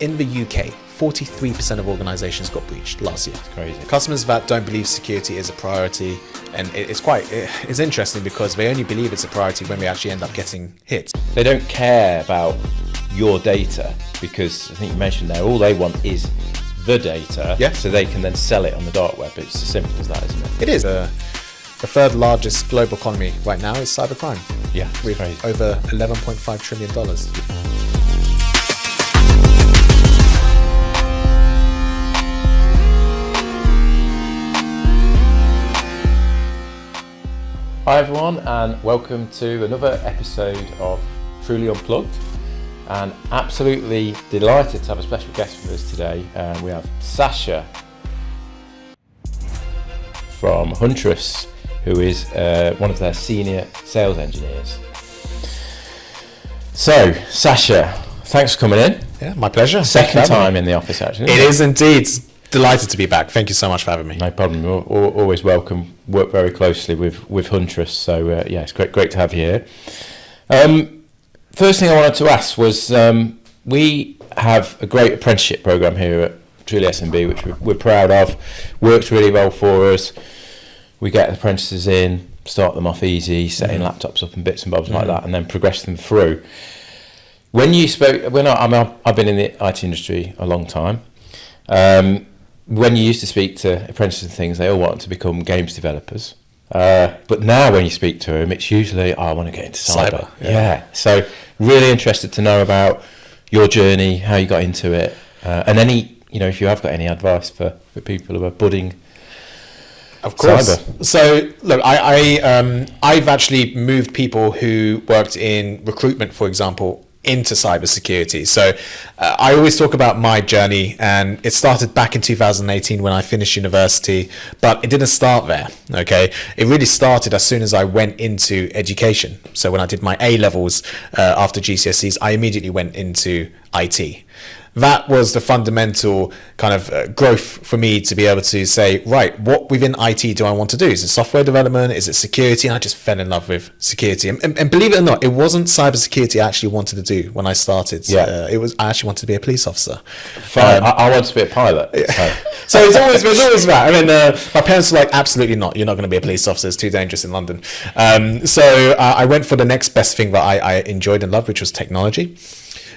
In the UK, 43% of organizations got breached last year. It's crazy. Customers that don't believe security is a priority, and it's interesting because they only believe it's a priority when we actually end up getting hit. They don't care about your data because I think you mentioned there, all they want is the data, so they can then sell it on the dark web. It's as simple as that, isn't it? It is. The third largest global economy right now is cybercrime. Yeah, with crazy. Over $11.5 trillion. Hi everyone, and welcome to another episode of Truly Unplugged, and absolutely delighted to have a special guest with us today. We have Sasha from Huntress, who is one of their senior sales engineers. So Sasha, thanks for coming in. Yeah, my pleasure. Second time in the office actually. It is indeed. Delighted to be back. Thank you so much for having me. No problem. You're always welcome. Work very closely with Huntress, so yeah, it's great to have you here. First thing I wanted to ask was we have a great apprenticeship program here at Truly SMB, which we're proud of. Works really well for us. We get apprentices in, start them off easy, setting laptops up and bits and bobs like that, and then progress them through. When you spoke, I've been in the IT industry a long time. When you used to speak to apprentices and things, they all want to become games developers. But now when you speak to them, it's usually, I want to get into cyber. Yeah. So really interested to know about your journey, how you got into it, and any, if you have got any advice for people who are budding. Of course. Cyber. So look, I've actually moved people who worked in recruitment, for example, into cybersecurity. So I always talk about my journey, and it started back in 2018 when I finished university, but it didn't start there. Okay, it really started as soon as I went into education. So when I did my A levels after GCSEs, I immediately went into IT. That was the fundamental kind of growth for me to be able to say, right, what within IT do I want to do? Is it software development? Is it security? And I just fell in love with security. And believe it or not, it wasn't cybersecurity I actually wanted to do when I started. Yeah. I actually wanted to be a police officer. Fine. I want to be a pilot. So it's always that. I mean, my parents were like, absolutely not. You're not going to be a police officer. It's too dangerous in London. So I went for the next best thing that I enjoyed and loved, which was technology.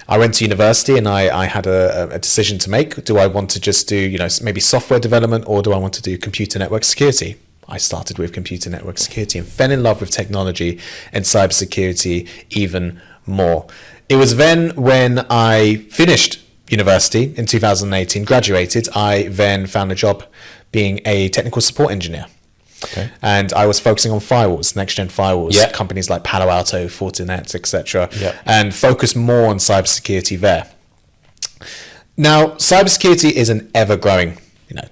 I went to university and I had a decision to make. Do I want to just do, maybe software development, or do I want to do computer network security? I started with computer network security and fell in love with technology and cybersecurity even more. It was then when I finished university in 2018, graduated, I then found a job being a technical support engineer. Okay. And I was focusing on firewalls, next-gen firewalls, companies like Palo Alto, Fortinet, etc., and focused more on cybersecurity there. Now, cybersecurity is an ever-growing,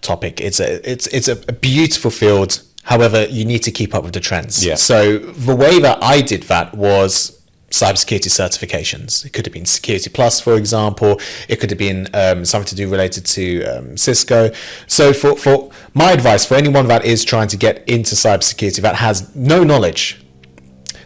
topic. It's a beautiful field. However, you need to keep up with the trends. Yeah. So the way that I did that was cybersecurity certifications. It could have been Security Plus, for example. It could have been something to do related to Cisco. So for my advice for anyone that is trying to get into cybersecurity that has no knowledge,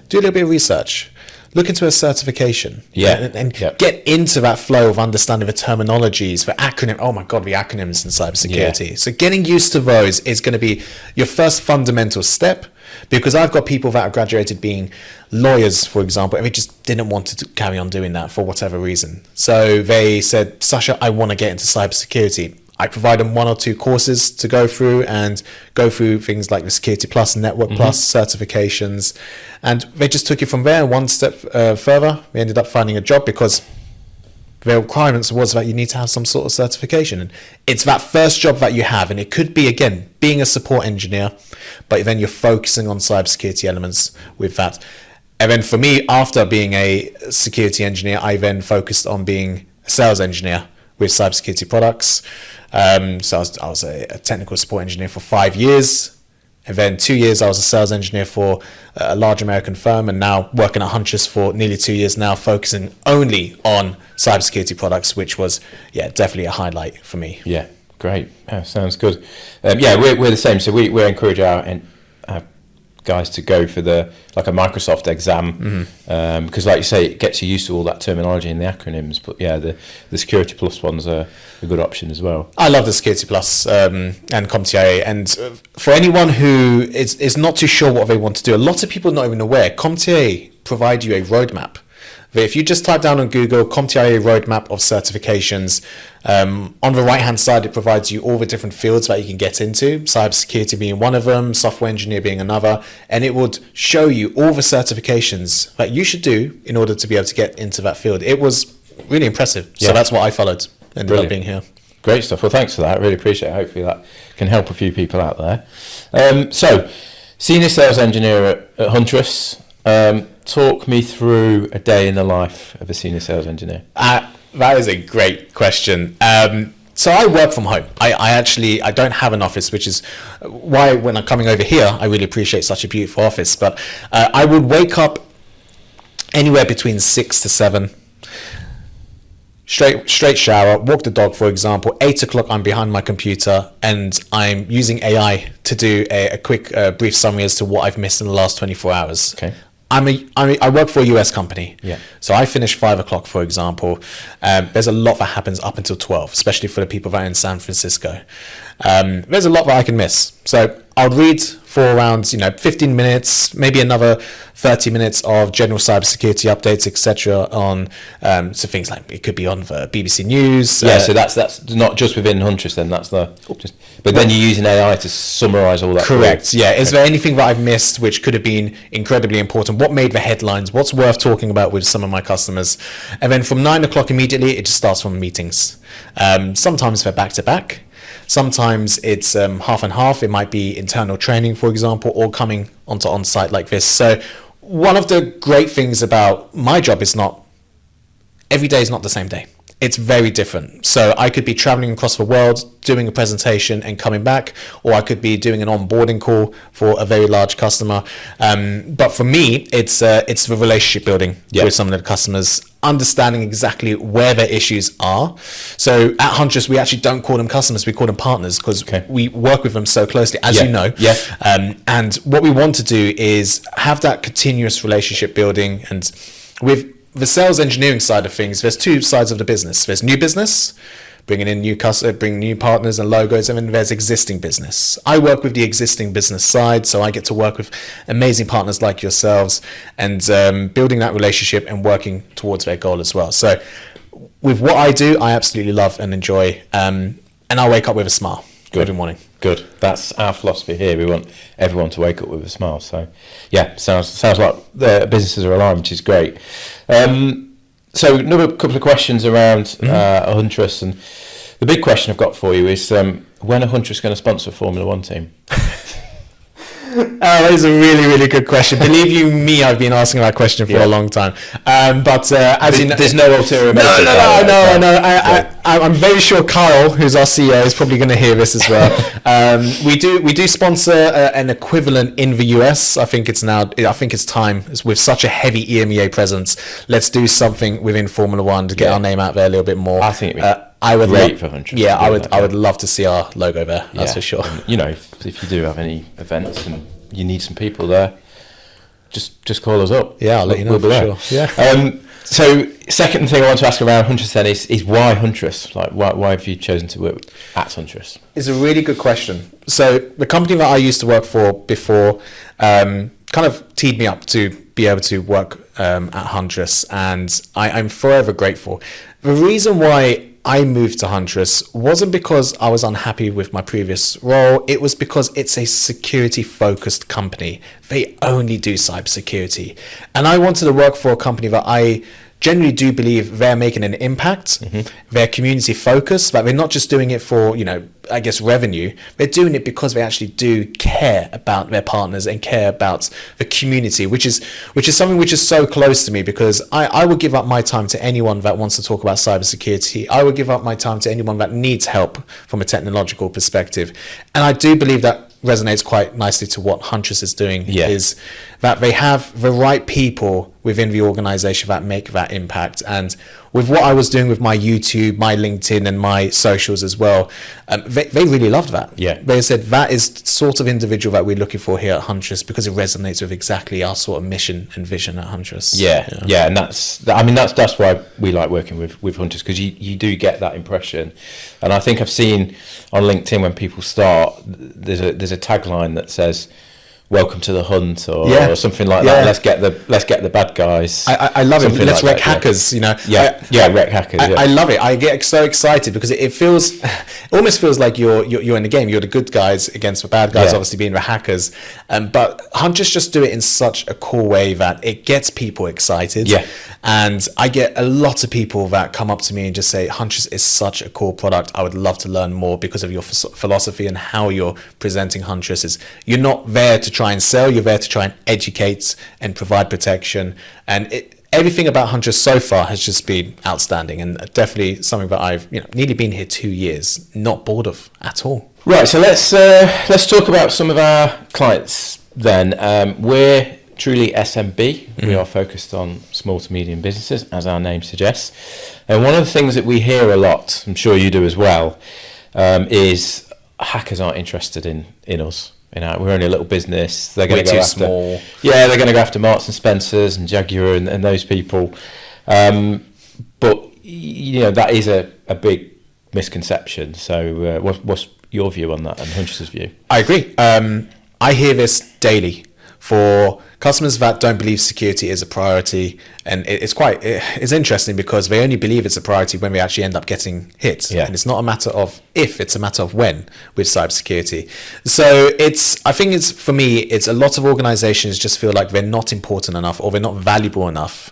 do a little bit of research. Look into a certification and get into that flow of understanding the terminologies, the acronym. Oh my God, the acronyms in cybersecurity. Yeah. So getting used to those is going to be your first fundamental step, because I've got people that have graduated being lawyers, for example, and they just didn't want to carry on doing that for whatever reason. So they said, Sasha, I want to get into cybersecurity. I provide them 1 or 2 courses to go through things like the Security Plus, Network Plus certifications. And they just took it from there one step further. We ended up finding a job because the requirements was that you need to have some sort of certification. And it's that first job that you have. And it could be, again, being a support engineer, but then you're focusing on cybersecurity elements with that. And then for me, after being a security engineer, I then focused on being a sales engineer with cybersecurity products. So I was a technical support engineer for 5 years. And then 2 years I was a sales engineer for a large American firm, and now working at Huntress for nearly 2 years now, focusing only on cybersecurity products, which was definitely a highlight for me. Yeah, great. Sounds good. We're the same. So we encourage our guys to go for like a Microsoft exam, because like you say, it gets you used to all that terminology and the acronyms. But yeah, the Security Plus one's a good option as well. I love the Security Plus and CompTIA, and for anyone who is not too sure what they want to do, a lot of people are not even aware. CompTIA provide you a roadmap. If you just type down on Google CompTIA roadmap of certifications, on the right hand side it provides you all the different fields that you can get into, cybersecurity being one of them, software engineer being another, and it would show you all the certifications that you should do in order to be able to get into that field. It was really impressive. So that's what I followed. Ended up being here. Great stuff. Well, thanks for that. I really appreciate it. Hopefully that can help a few people out there. So, senior sales engineer at Huntress. Talk me through a day in the life of a senior sales engineer. That is a great question. So I work from home. I don't have an office, which is why when I'm coming over here, I really appreciate such a beautiful office. But I would wake up anywhere between 6 to 7. Straight shower, walk the dog, for example. 8 o'clock, I'm behind my computer and I'm using AI to do a quick brief summary as to what I've missed in the last 24 hours. Okay. I work for a US company. Yeah. So I finish 5 o'clock, for example. There's a lot that happens up until 12, especially for the people that are in San Francisco. There's a lot that I can miss. So I'll read for around 15 minutes, maybe another 30 minutes of general cybersecurity updates, etc. on so things like it could be on the BBC News. So that's not just within Huntress. Then but then you're using AI to summarise all that. Correct. Yeah. Is there anything that I've missed which could have been incredibly important? What made the headlines? What's worth talking about with some of my customers? And then from 9 o'clock immediately, it just starts from meetings. Sometimes they're back to back. Sometimes it's half and half. It might be internal training, for example, or coming onto on-site like this. So one of the great things about my job is every day is not the same day. It's very different. So I could be traveling across the world, doing a presentation and coming back, or I could be doing an onboarding call for a very large customer. But for me, it's the relationship building with some of the customers, understanding exactly where their issues are. So at Huntress, we actually don't call them customers, we call them partners, because we work with them so closely, as you know. And what we want to do is have that continuous relationship building. And with the sales engineering side of things, there's two sides of the business. There's new business, bringing in new customers, bringing new partners and logos, and then there's existing business. I work with the existing business side, so I get to work with amazing partners like yourselves and building that relationship and working towards their goal as well. So with what I do, I absolutely love and enjoy, and I wake up with a smile every morning. Good. That's our philosophy here. We want everyone to wake up with a smile. So, yeah, sounds like the businesses are aligned, which is great. So, another couple of questions around Huntress, and the big question I've got for you is when are Huntress going to sponsor a Formula One team? That is a really, really good question. Believe you me, I've been asking that question for a long time. But as you know, there's no ulterior motive. I know. I'm very sure Kyle, who's our CEO, is probably going to hear this as well. We do sponsor an equivalent in the US. I think it's time. It's with such a heavy EMEA presence. Let's do something within Formula One to get our name out there a little bit more. I think I would great for Huntress. Yeah, I would love to see our logo there. That's for sure. And, if you do have any events and you need some people there, just call us up. Yeah, I'll let you know for sure. Yeah. So, second thing I want to ask around Huntress then is why Huntress? Like, why have you chosen to work at Huntress? It's a really good question. So, the company that I used to work for before kind of teed me up to be able to work at Huntress, and I'm forever grateful. The reason why I moved to Huntress wasn't because I was unhappy with my previous role. It was because it's a security-focused company. They only do cybersecurity. And I wanted to work for a company that I generally do believe they're making an impact. They're community-focused, but they're not just doing it for, revenue. They're doing it because they actually do care about their partners and care about the community, which is something which is so close to me, because I would give up my time to anyone that wants to talk about cybersecurity. I would give up my time to anyone that needs help from a technological perspective. And I do believe that resonates quite nicely to what Huntress is doing, is that they have the right people within the organization that make that impact. And with what I was doing with my YouTube, my LinkedIn, and my socials as well, they really loved that. Yeah. They said that is the sort of individual that we're looking for here at Huntress, because it resonates with exactly our sort of mission and vision at Huntress. Yeah, and that's why we like working with Huntress, because you do get that impression. And I think I've seen on LinkedIn when people start, there's a tagline that says, "Welcome to the hunt," or something like that. Let's get the bad guys. I love it. Let's wreck hackers. Wreck hackers. I love it. I get so excited because it almost feels like you're in the game. You're the good guys against the bad guys, obviously being the hackers. But Hunters just do it in such a cool way that it gets people excited. Yeah. And I get a lot of people that come up to me and just say, "Huntress is such a cool product. I would love to learn more because of your philosophy and how you're presenting Huntress. Is you're not there to try and sell, you're there to try and educate and provide protection." And everything about Huntress so far has just been outstanding, and definitely something that I've nearly been here 2 years, not bored of at all. Right, so let's talk about some of our clients then. We're Truly SMB. We are focused on small to medium businesses, as our name suggests. And one of the things that we hear a lot, I'm sure you do as well, is hackers aren't interested in us. We're only a little business. They're going to go after small. Yeah, they're going to go after Marks and Spencers and Jaguar and those people. But that is a big misconception. So what's your view on that and Huntress's view? I agree. I hear this daily for customers that don't believe security is a priority, and it's interesting because they only believe it's a priority when we actually end up getting hit. Yeah. And it's not a matter of if, it's a matter of when with cybersecurity. So I think for me, it's a lot of organizations just feel like they're not important enough or they're not valuable enough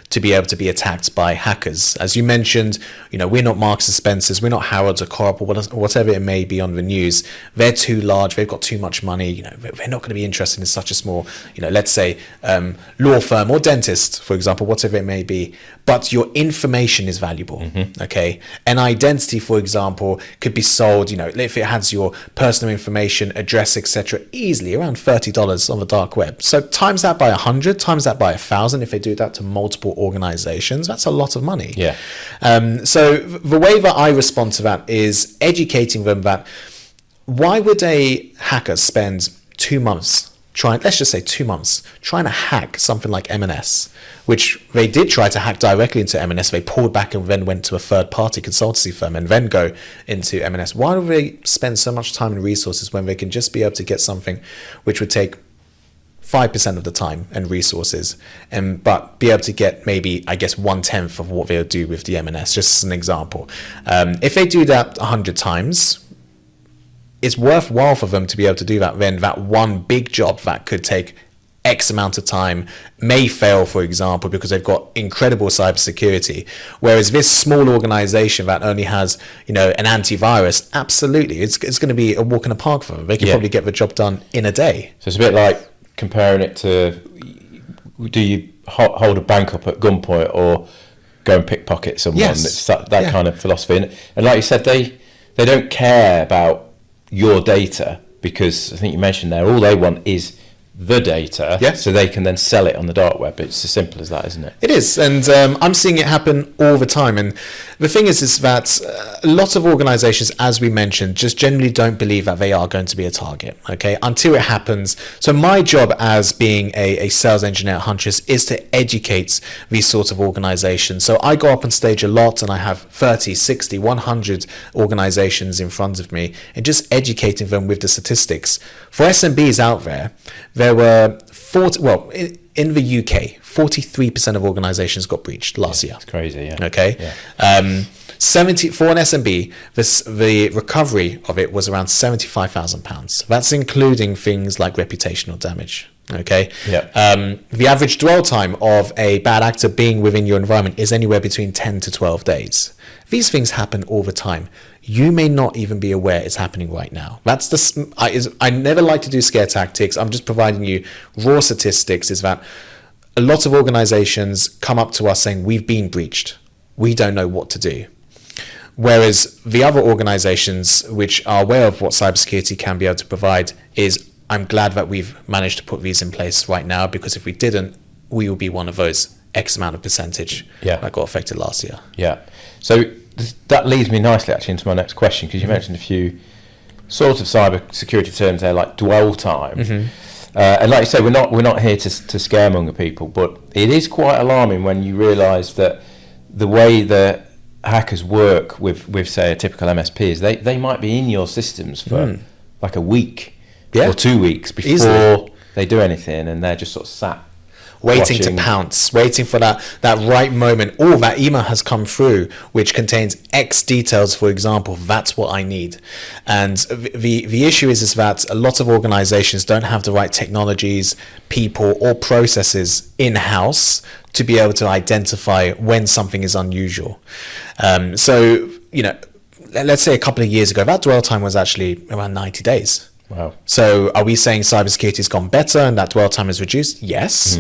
to be able to be attacked by hackers. As you mentioned, we're not Marks and Spencers, we're not Harrods or Co-op or whatever it may be on the news. They're too large, they've got too much money, they're not going to be interested in such a small, let's say, law firm or dentist, for example, whatever it may be. But your information is valuable, okay? An identity, for example, could be sold, if it has your personal information, address, etc., easily around $30 on the dark web. So times that by 100, times that by 1,000, if they do that to multiple organizations, that's a lot of money. Yeah. So the way that I respond to that is educating them that why would a hacker spend 2 months let's just say 2 months trying to hack something like M&S, which they did try to hack directly into M&S. They pulled back and then went to a third-party consultancy firm and then go into M&S. Why do they spend so much time and resources when they can just be able to get something which would take 5% of the time and resources, but be able to get maybe, 1/10 of what they'll do with the M&S, just as an example. If they do that 100 times, it's worthwhile for them to be able to do that. Then that one big job that could take X amount of time may fail, for example, because they've got incredible cybersecurity. Whereas this small organization that only has, an antivirus, absolutely, it's going to be a walk in the park for them. They can probably get the job done in a day. So it's a bit like comparing it to, do you hold a bank up at gunpoint or go and pickpocket someone? Yes. It's that kind of philosophy. And like you said, they don't care about your data, because I think you mentioned there, all they want is the data, so they can then sell it on the dark web. It's as simple as that, isn't it? It is, and I'm seeing it happen all the time. And the thing is that a lot of organizations, as we mentioned, just generally don't believe that they are going to be a target, okay, until it happens. So my job as being a sales engineer at Huntress is to educate these sorts of organizations. So I go up on stage a lot, and I have 30, 60, 100 organizations in front of me, and just educating them with the statistics. For SMBs out there were 40, in the UK, 43% of organizations got breached last year. It's crazy, yeah. Okay. Yeah. 70 for an SMB, the recovery of it was around £75,000. That's including things like reputational damage. Okay. Yeah. The average dwell time of a bad actor being within your environment is anywhere between 10 to 12 days. These things happen all the time. You may not even be aware it's happening right now. I never like to do scare tactics. I'm just providing you raw statistics. Is that a lot of organizations come up to us saying, we've been breached. We don't know what to do. Whereas the other organizations which are aware of what cybersecurity can be able to provide is, I'm glad that we've managed to put these in place right now, because if we didn't, we will be one of those X amount of percentage that got affected last year. Yeah. So that leads me nicely actually into my next question, because you mentioned a few sort of cyber security terms there, like dwell time. And like you say, we're not here to scaremonger people, but it is quite alarming when you realise that the way that hackers work with say a typical MSP is they might be in your systems for like a week or 2 weeks before they do anything, and they're just sort of sat waiting to pounce, waiting for that right moment. Oh, that email has come through which contains X details, for example. That's what I need. And the issue is that a lot of organizations don't have the right technologies, people, or processes in-house to be able to identify when something is unusual. So, let's say a couple of years ago, that dwell time was actually around 90 days. Wow. So are we saying cybersecurity has gone better and that dwell time is reduced? Yes.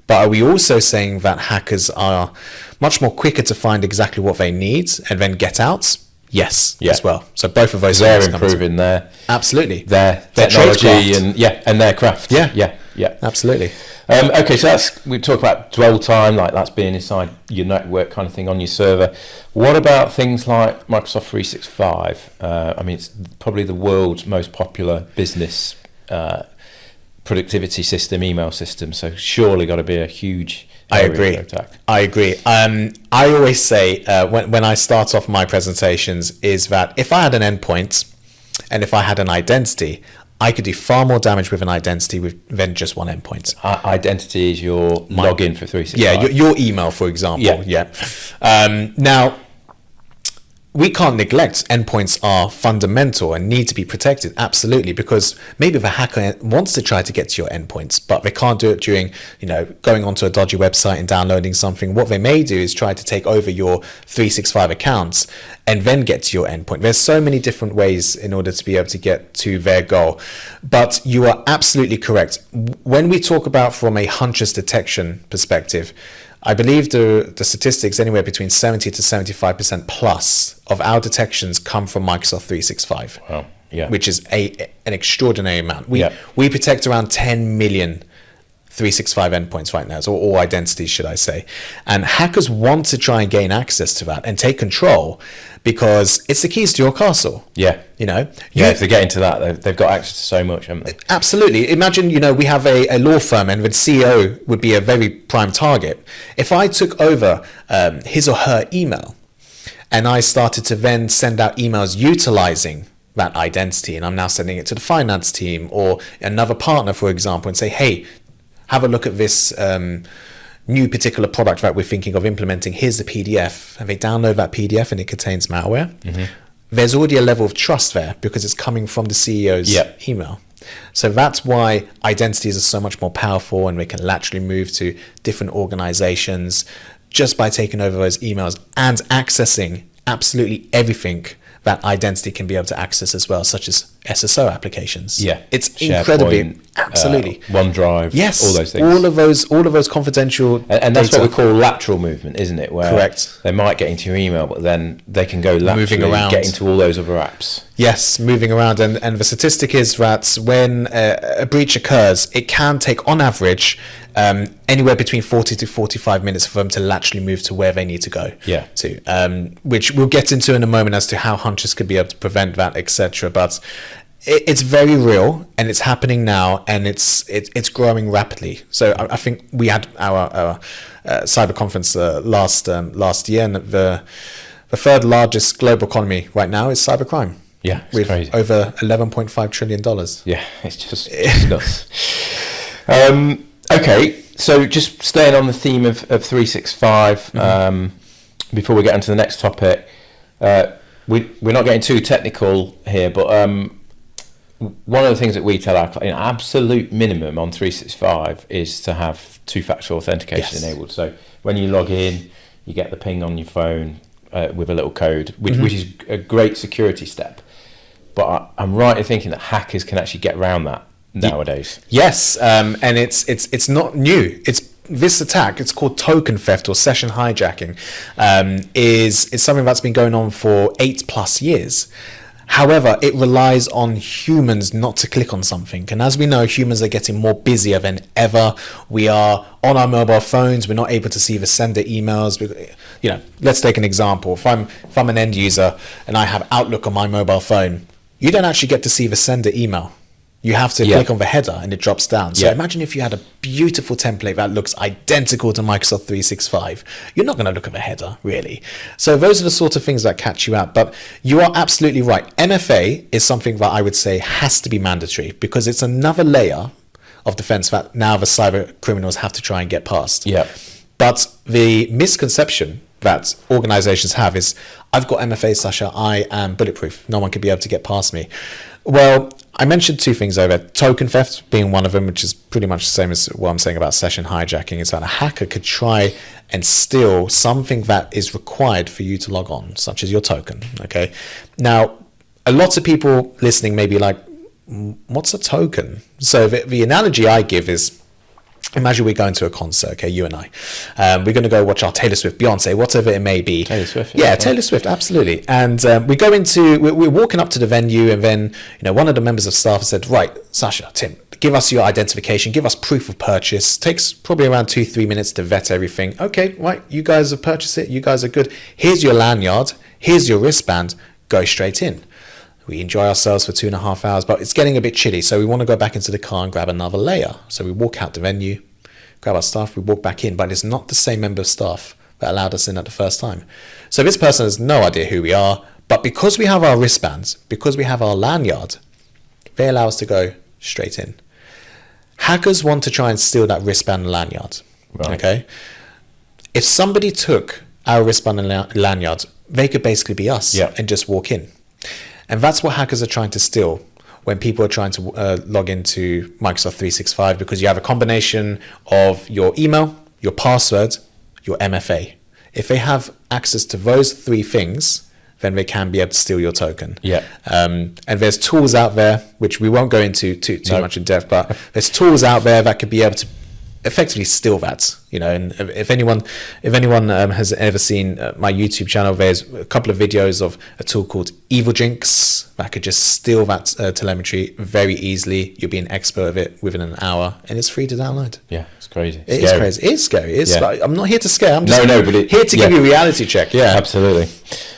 But are we also saying that hackers are much more quicker to find exactly what they need and then get out? Yes, as well. So both of those they're improving their technology and their craft. Yeah. Absolutely. Okay, so we talk about dwell time, like that's being inside your network kind of thing on your server. What about things like Microsoft 365? I mean, it's probably the world's most popular business productivity system, email system. So surely got to be a huge area for attack. I agree. I always say when I start off my presentations is that if I had an endpoint and if I had an identity, I could do far more damage with an identity than just one endpoint. Identity is your login for 365. Yeah, your email, for example. Now, we can't neglect endpoints are fundamental and need to be protected, absolutely, because maybe the hacker wants to try to get to your endpoints, but they can't do it during, going onto a dodgy website and downloading something. What they may do is try to take over your 365 accounts and then get to your endpoint. There's so many different ways in order to be able to get to their goal. But you are absolutely correct. When we talk about from a Huntress detection perspective, I believe the statistics anywhere between 70 to 75% plus of our detections come from Microsoft 365, which is an extraordinary amount. We protect around 10 million 365 endpoints right now, or identities, should I say. And hackers want to try and gain access to that and take control because it's the keys to your castle. If they get into that, they've got access to so much, haven't they? Absolutely. Imagine, we have a law firm and the CEO would be a very prime target. If I took over his or her email and I started to then send out emails utilizing that identity, and I'm now sending it to the finance team or another partner, for example, and say, hey, have a look at this new particular product that we're thinking of implementing. Here's the PDF. And they download that PDF and it contains malware. There's already a level of trust there because it's coming from the CEO's email. So that's why identities are so much more powerful, and we can laterally move to different organizations just by taking over those emails and accessing absolutely everything that identity can be able to access as well, such as SSO applications. It's SharePoint, incredibly, absolutely. OneDrive, yes, all those things. All of those confidential and that's what we call lateral movement, isn't it? Where correct. They might get into your email, but then they can go laterally, moving around, get into all those other apps. Yes, moving around. And the statistic is that when a breach occurs, it can take, on average, anywhere between 40 to 45 minutes for them to laterally move to where they need to go to, which we'll get into in a moment as to how Huntress could be able to prevent that, etc. But it's very real, and it's happening now, and it's growing rapidly. So I think we had our cyber conference last year, and the third largest global economy right now is cybercrime. Yeah, it's with crazy. Over $11.5 trillion. Yeah, it's just nuts. Okay, so just staying on the theme of 365, before we get into the next topic, we're not getting too technical here, but one of the things that we tell our clients, absolute minimum on 365 is to have two-factor authentication enabled. So when you log in, you get the ping on your phone with a little code, which is a great security step. But I'm right in thinking that hackers can actually get around that nowadays. Yes, and it's not new. This attack, it's called token theft or session hijacking, is something that's been going on for 8+ years. However, it relies on humans not to click on something. And as we know, humans are getting more busier than ever. We are on our mobile phones. We're not able to see the sender emails. Let's take an example. If I'm an end user and I have Outlook on my mobile phone, you don't actually get to see the sender email. You have to click on the header and it drops down. So imagine if you had a beautiful template that looks identical to Microsoft 365. You're not going to look at the header, really. So those are the sort of things that catch you out. But you are absolutely right. MFA is something that I would say has to be mandatory, because it's another layer of defense that now the cyber criminals have to try and get past. Yeah. But the misconception that organizations have is, I've got MFA, Sasha, I am bulletproof. No one could be able to get past me. Well, I mentioned two things over. Token theft being one of them, which is pretty much the same as what I'm saying about session hijacking. Is that a hacker could try and steal something that is required for you to log on, such as your token. Okay. Now, a lot of people listening may be like, what's a token? So the analogy I give is, imagine we're going to a concert, okay, you and I. We're going to go watch our Taylor Swift, Beyonce, whatever it may be. Taylor Swift. Yeah, Taylor Swift, absolutely. And we're walking up to the venue, and then one of the members of staff said, right, Sasha, Tim, give us your identification, give us proof of purchase. Takes probably around 2-3 minutes to vet everything. Okay, right, you guys have purchased it, you guys are good. Here's your lanyard, here's your wristband, go straight in. We enjoy ourselves for 2.5 hours, but it's getting a bit chilly, so we want to go back into the car and grab another layer. So we walk out the venue, grab our stuff, we walk back in, but it's not the same member of staff that allowed us in at the first time. So this person has no idea who we are, but because we have our wristbands, because we have our lanyard, they allow us to go straight in. Hackers want to try and steal that wristband and lanyard. Right. Okay. If somebody took our wristband and lanyard, they could basically be us and just walk in. And that's what hackers are trying to steal when people are trying to log into Microsoft 365, because you have a combination of your email, your password, your MFA. If they have access to those three things, then they can be able to steal your token. Yeah. And there's tools out there, which we won't go into too much in depth, but there's tools out there that could be able to effectively steal that. And if anyone has ever seen my YouTube channel, there's a couple of videos of a tool called Evil Jinx that could just steal that telemetry very easily. You'll be an expert of it within an hour, and it's free to download. Yeah, it's crazy. It is crazy. It's scary. I'm not here to scare. I'm just here to give you a reality check. Yeah, absolutely.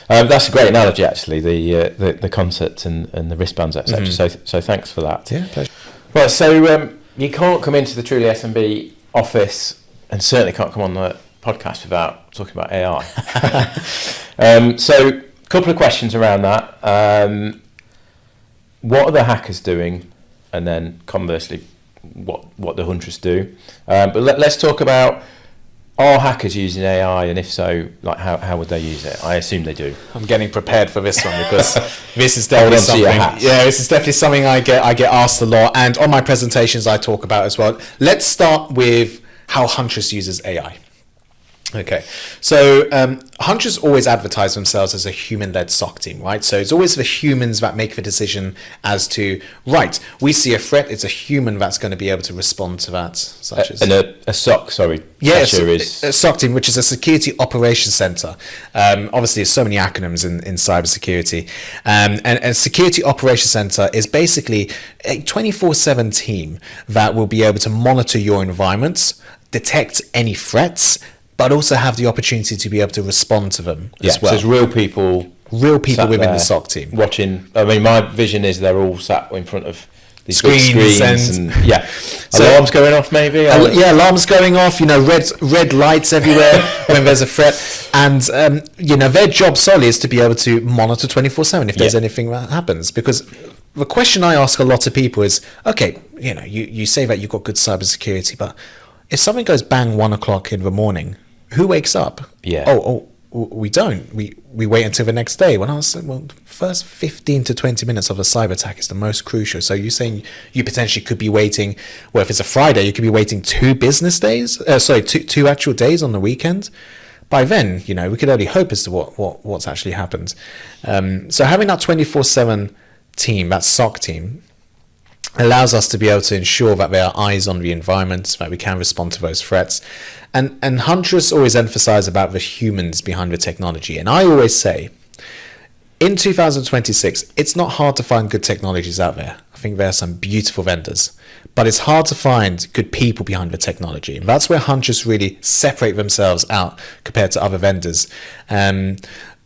That's a great analogy, actually. The concept and the wristbands, etc. Mm-hmm. So thanks for that. Yeah, pleasure. Right, so you can't come into the Truly SMB office, and certainly can't come on the podcast without talking about AI. So a couple of questions around that. What are the hackers doing? And then conversely, what the Huntress do? But let's talk about, are hackers using AI, and if so, like how would they use it? I assume they do. I'm getting prepared for this one, because this is definitely something. Yeah, this is definitely something I get asked a lot, and on my presentations I talk about as well. Let's start with how Huntress uses AI. Okay, so Huntress always advertise themselves as a human-led SOC team, right? So it's always the humans that make the decision as to, right, we see a threat, it's a human that's going to be able to respond to that. Such as a SOC, sorry. Yeah, a SOC team, which is a Security Operations Center. Obviously, there's so many acronyms in cybersecurity. And a Security Operations Center is basically a 24/7 team that will be able to monitor your environments, detect any threats, but also have the opportunity to be able to respond to them as well. So it's real people within the SOC team. Watching, I mean, my vision is they're all sat in front of these screens and alarms going off maybe? Alarms going off, red lights everywhere when there's a threat. And, their job solely is to be able to monitor 24/7 if there's anything that happens. Because the question I ask a lot of people is, okay, you say that you've got good cybersecurity, but if something goes bang 1 o'clock in the morning, who wakes up? Yeah. Oh, we don't. We wait until the next day. When I was saying, well, the first 15 to 20 minutes of a cyber attack is the most crucial. So you're saying you potentially could be waiting, well, if it's a Friday, you could be waiting 2 business days, two actual days on the weekend. By then, we could only hope as to what's actually happened. So having that 24/7 team, that SOC team, allows us to be able to ensure that there are eyes on the environment, that we can respond to those threats. And Huntress always emphasize about the humans behind the technology. And I always say, in 2026, it's not hard to find good technologies out there. I think there are some beautiful vendors, but it's hard to find good people behind the technology. And that's where Huntress really separate themselves out compared to other vendors.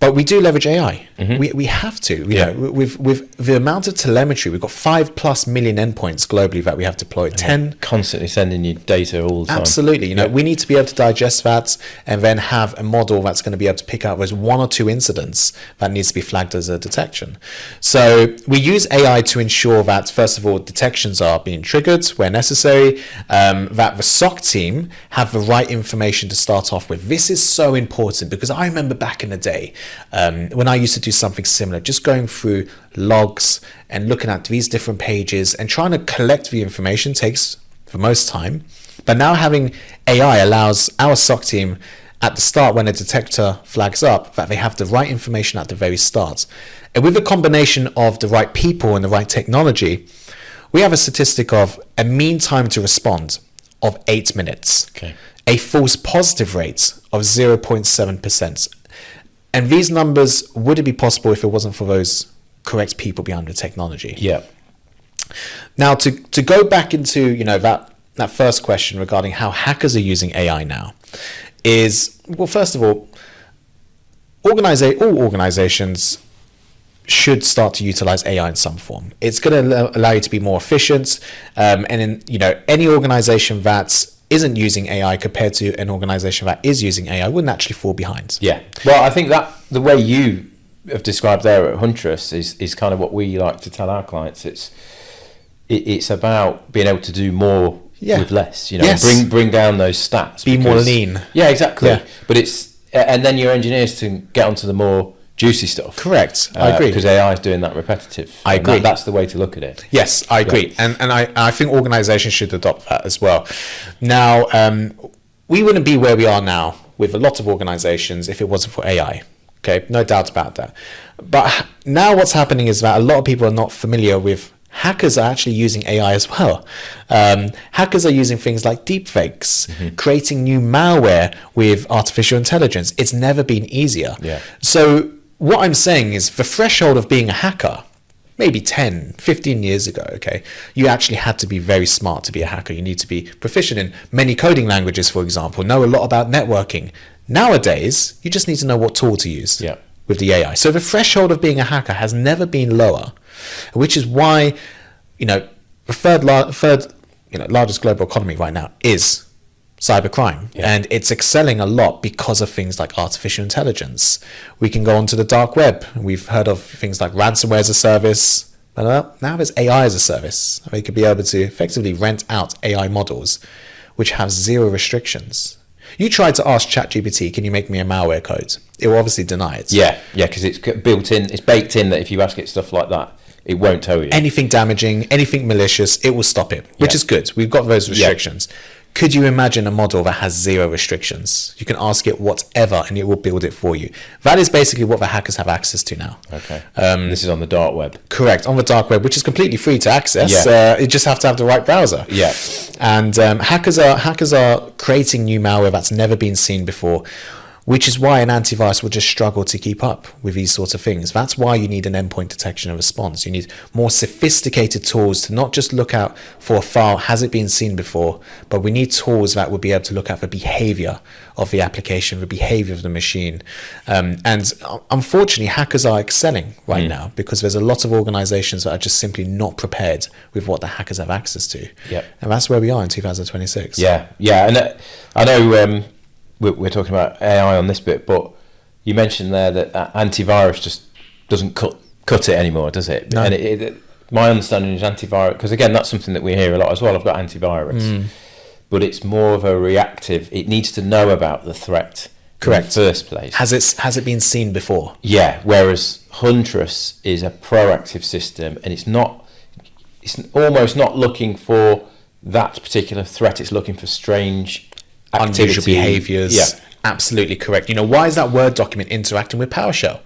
But we do leverage AI. We have to. You know, with the amount of telemetry, we've got 5+ million endpoints globally that we have deployed. 10 constantly sending you data all the time. Absolutely. You know, we need to be able to digest that and then have a model that's going to be able to pick out those 1 or 2 incidents that needs to be flagged as a detection. So we use AI to ensure that, first of all, detections are being triggered where necessary, that the SOC team have the right information to start off with. This is so important because I remember back in the day, when I used to do something similar, just going through logs and looking at these different pages and trying to collect the information takes the most time. But now having AI allows our SOC team at the start, when a detector flags up, that they have the right information at the very start. And with a combination of the right people and the right technology, we have a statistic of a mean time to respond of 8 minutes, a false positive rate of 0.7%. And these numbers wouldn't be possible if it wasn't for those correct people behind the technology. Yeah. Now, to go back into, you know, that first question regarding how hackers are using AI now is, well, first of all organizations should start to utilize AI in some form. It's going to allow you to be more efficient. And in, you know, any organization that isn't using AI compared to an organization that is using AI would naturally fall behind. Yeah. Well, I think that the way you have described there at Huntress is kind of what we like to tell our clients. It's about being able to do more with less, you know, bring down those stats. Be more lean. Yeah, exactly. Yeah. But and then your engineers to get onto the more juicy stuff. Correct. I agree. Because AI is doing that repetitive. I agree. That's the way to look at it. Yes, I agree. And I think organizations should adopt that as well. Now, we wouldn't be where we are now with a lot of organizations if it wasn't for AI. Okay, no doubt about that. But now what's happening is that a lot of people are not familiar with hackers are actually using AI as well. Hackers are using things like deepfakes, creating new malware with artificial intelligence. It's never been easier. Yeah. So what I'm saying is the threshold of being a hacker, maybe 10, 15 years ago, okay, you actually had to be very smart to be a hacker. You need to be proficient in many coding languages, for example, know a lot about networking. Nowadays, you just need to know what tool to use with the AI. So the threshold of being a hacker has never been lower, which is why, you know, the third largest global economy right now is cybercrime, and it's excelling a lot because of things like artificial intelligence. We can go onto the dark web. We've heard of things like ransomware as a service, but now there's AI as a service. We could be able to effectively rent out AI models which have zero restrictions. You try to ask ChatGPT, can you make me a malware code? It will obviously deny it. Yeah, because it's built in, it's baked in that if you ask it stuff like that, it won't tell you. Anything damaging, anything malicious, it will stop it, which is good. We've got those restrictions. Could you imagine a model that has zero restrictions? You can ask it whatever and it will build it for you. That is basically what the hackers have access to now. Okay. This is on the dark web. Correct, on the dark web, which is completely free to access. You just have to have the right browser. Yeah. And hackers are creating new malware that's never been seen before, which is why an antivirus will just struggle to keep up with these sorts of things. That's why you need an endpoint detection and response. You need more sophisticated tools to not just look out for a file, has it been seen before, but we need tools that will be able to look at the behavior of the application, the behavior of the machine. And unfortunately, hackers are excelling right now because there's a lot of organizations that are just simply not prepared with what the hackers have access to. Yep. And that's where we are in 2026. Yeah. And I know... We're talking about AI on this bit, but you mentioned there that antivirus just doesn't cut it anymore, does it? No. And my understanding is antivirus, because again, that's something that we hear a lot as well. I've got antivirus, but it's more of a reactive. It needs to know about the threat in the first place. Has it been seen before? Yeah. Whereas Huntress is a proactive system, and it's almost not looking for that particular threat. It's looking for strange unusual behaviors. Absolutely correct. You know, why is that Word document interacting with PowerShell?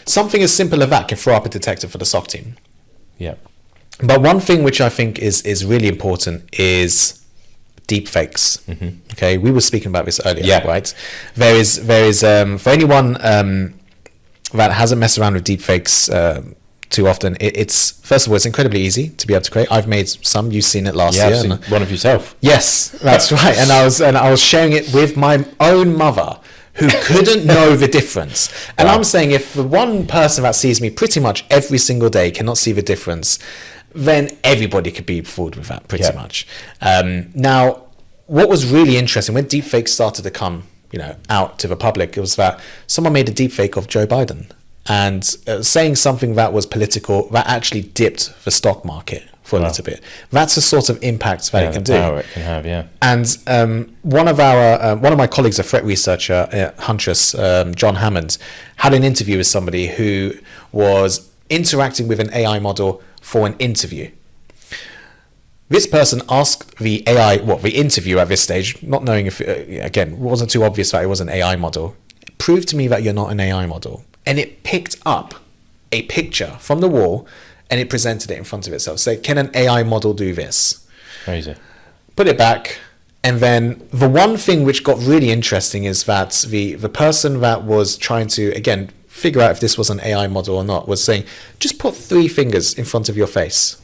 Something as simple as that can throw up a detector for the SOC team. Yeah. But one thing which I think is really important is deepfakes. Okay, we were speaking about this earlier, right? There is for anyone that hasn't messed around with deepfakes too often, it's first of all, it's incredibly easy to be able to create. I've made some. You've seen it last year. I've seen one of yourself. Yes, that's right. And I was sharing it with my own mother, who couldn't know the difference. And I'm saying, if the one person that sees me pretty much every single day cannot see the difference, then everybody could be fooled with that pretty much. Now, what was really interesting when deepfakes started to come, out to the public, it was that someone made a deepfake of Joe Biden and saying something that was political that actually dipped the stock market for a little bit. That's the sort of impact that it can do. Power it can have, yeah. And one of my colleagues, a threat researcher at Huntress, John Hammond, had an interview with somebody who was interacting with an AI model for an interview. This person asked the AI, the interview at this stage, not knowing if, again, it wasn't too obvious that it was an AI model. Prove to me that you're not an AI model. And it picked up a picture from the wall and it presented it in front of itself. So can an AI model do this? Crazy. Put it back. And then the one thing which got really interesting is that the person that was trying to, again, figure out if this was an AI model or not, was saying, just put 3 fingers in front of your face.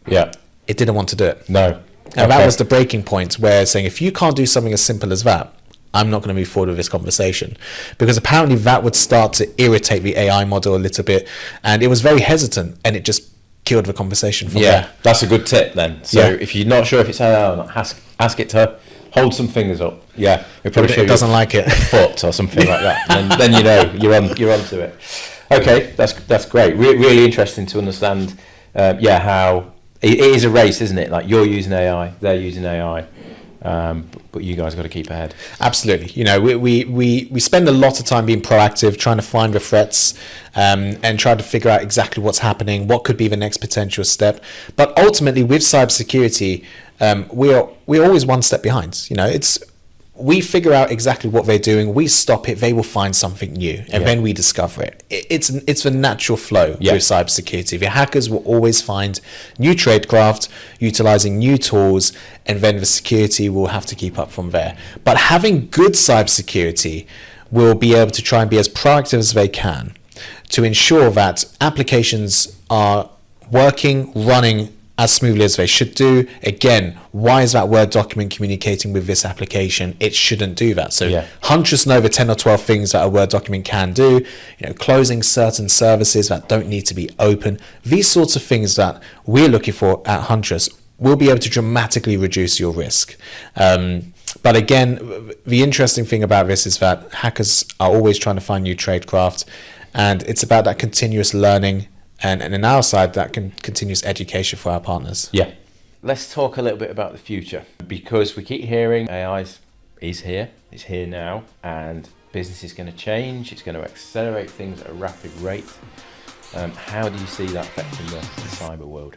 Yeah. It didn't want to do it. No. And that was the breaking point, where saying, if you can't do something as simple as that, I'm not going to move forward with this conversation, because apparently that would start to irritate the AI model a little bit, and it was very hesitant, and it just killed the conversation from there. That's a good tip then. So if you're not sure if it's AI or not, ask it to hold some fingers up. Yeah, it doesn't like it. Foot or something like that. And then you're onto it. Okay, that's great. Really interesting to understand. How it is a race, isn't it? Like, you're using AI, they're using AI. But you guys got to keep ahead. Absolutely. We spend a lot of time being proactive, trying to find the threats, and try to figure out exactly what's happening, what could be the next potential step. But ultimately, with cybersecurity, we're always one step behind. We figure out exactly what they're doing, we stop it, they will find something new, and then we discover it. It's the natural flow with cybersecurity. The hackers will always find new tradecraft, utilizing new tools, and then the security will have to keep up from there. But having good cybersecurity will be able to try and be as proactive as they can to ensure that applications are working, running as smoothly as they should do. Again, why is that Word document communicating with this application? It shouldn't do that. So Huntress know the 10 or 12 things that a Word document can do, closing certain services that don't need to be open. These sorts of things that we're looking for at Huntress will be able to dramatically reduce your risk. But again, the interesting thing about this is that hackers are always trying to find new tradecraft, and it's about that continuous learning, and in our side, that continuous education for our partners. Yeah. Let's talk a little bit about the future, because we keep hearing AI is here, it's here now, and business is going to change, it's going to accelerate things at a rapid rate. How do you see that affecting the cyber world?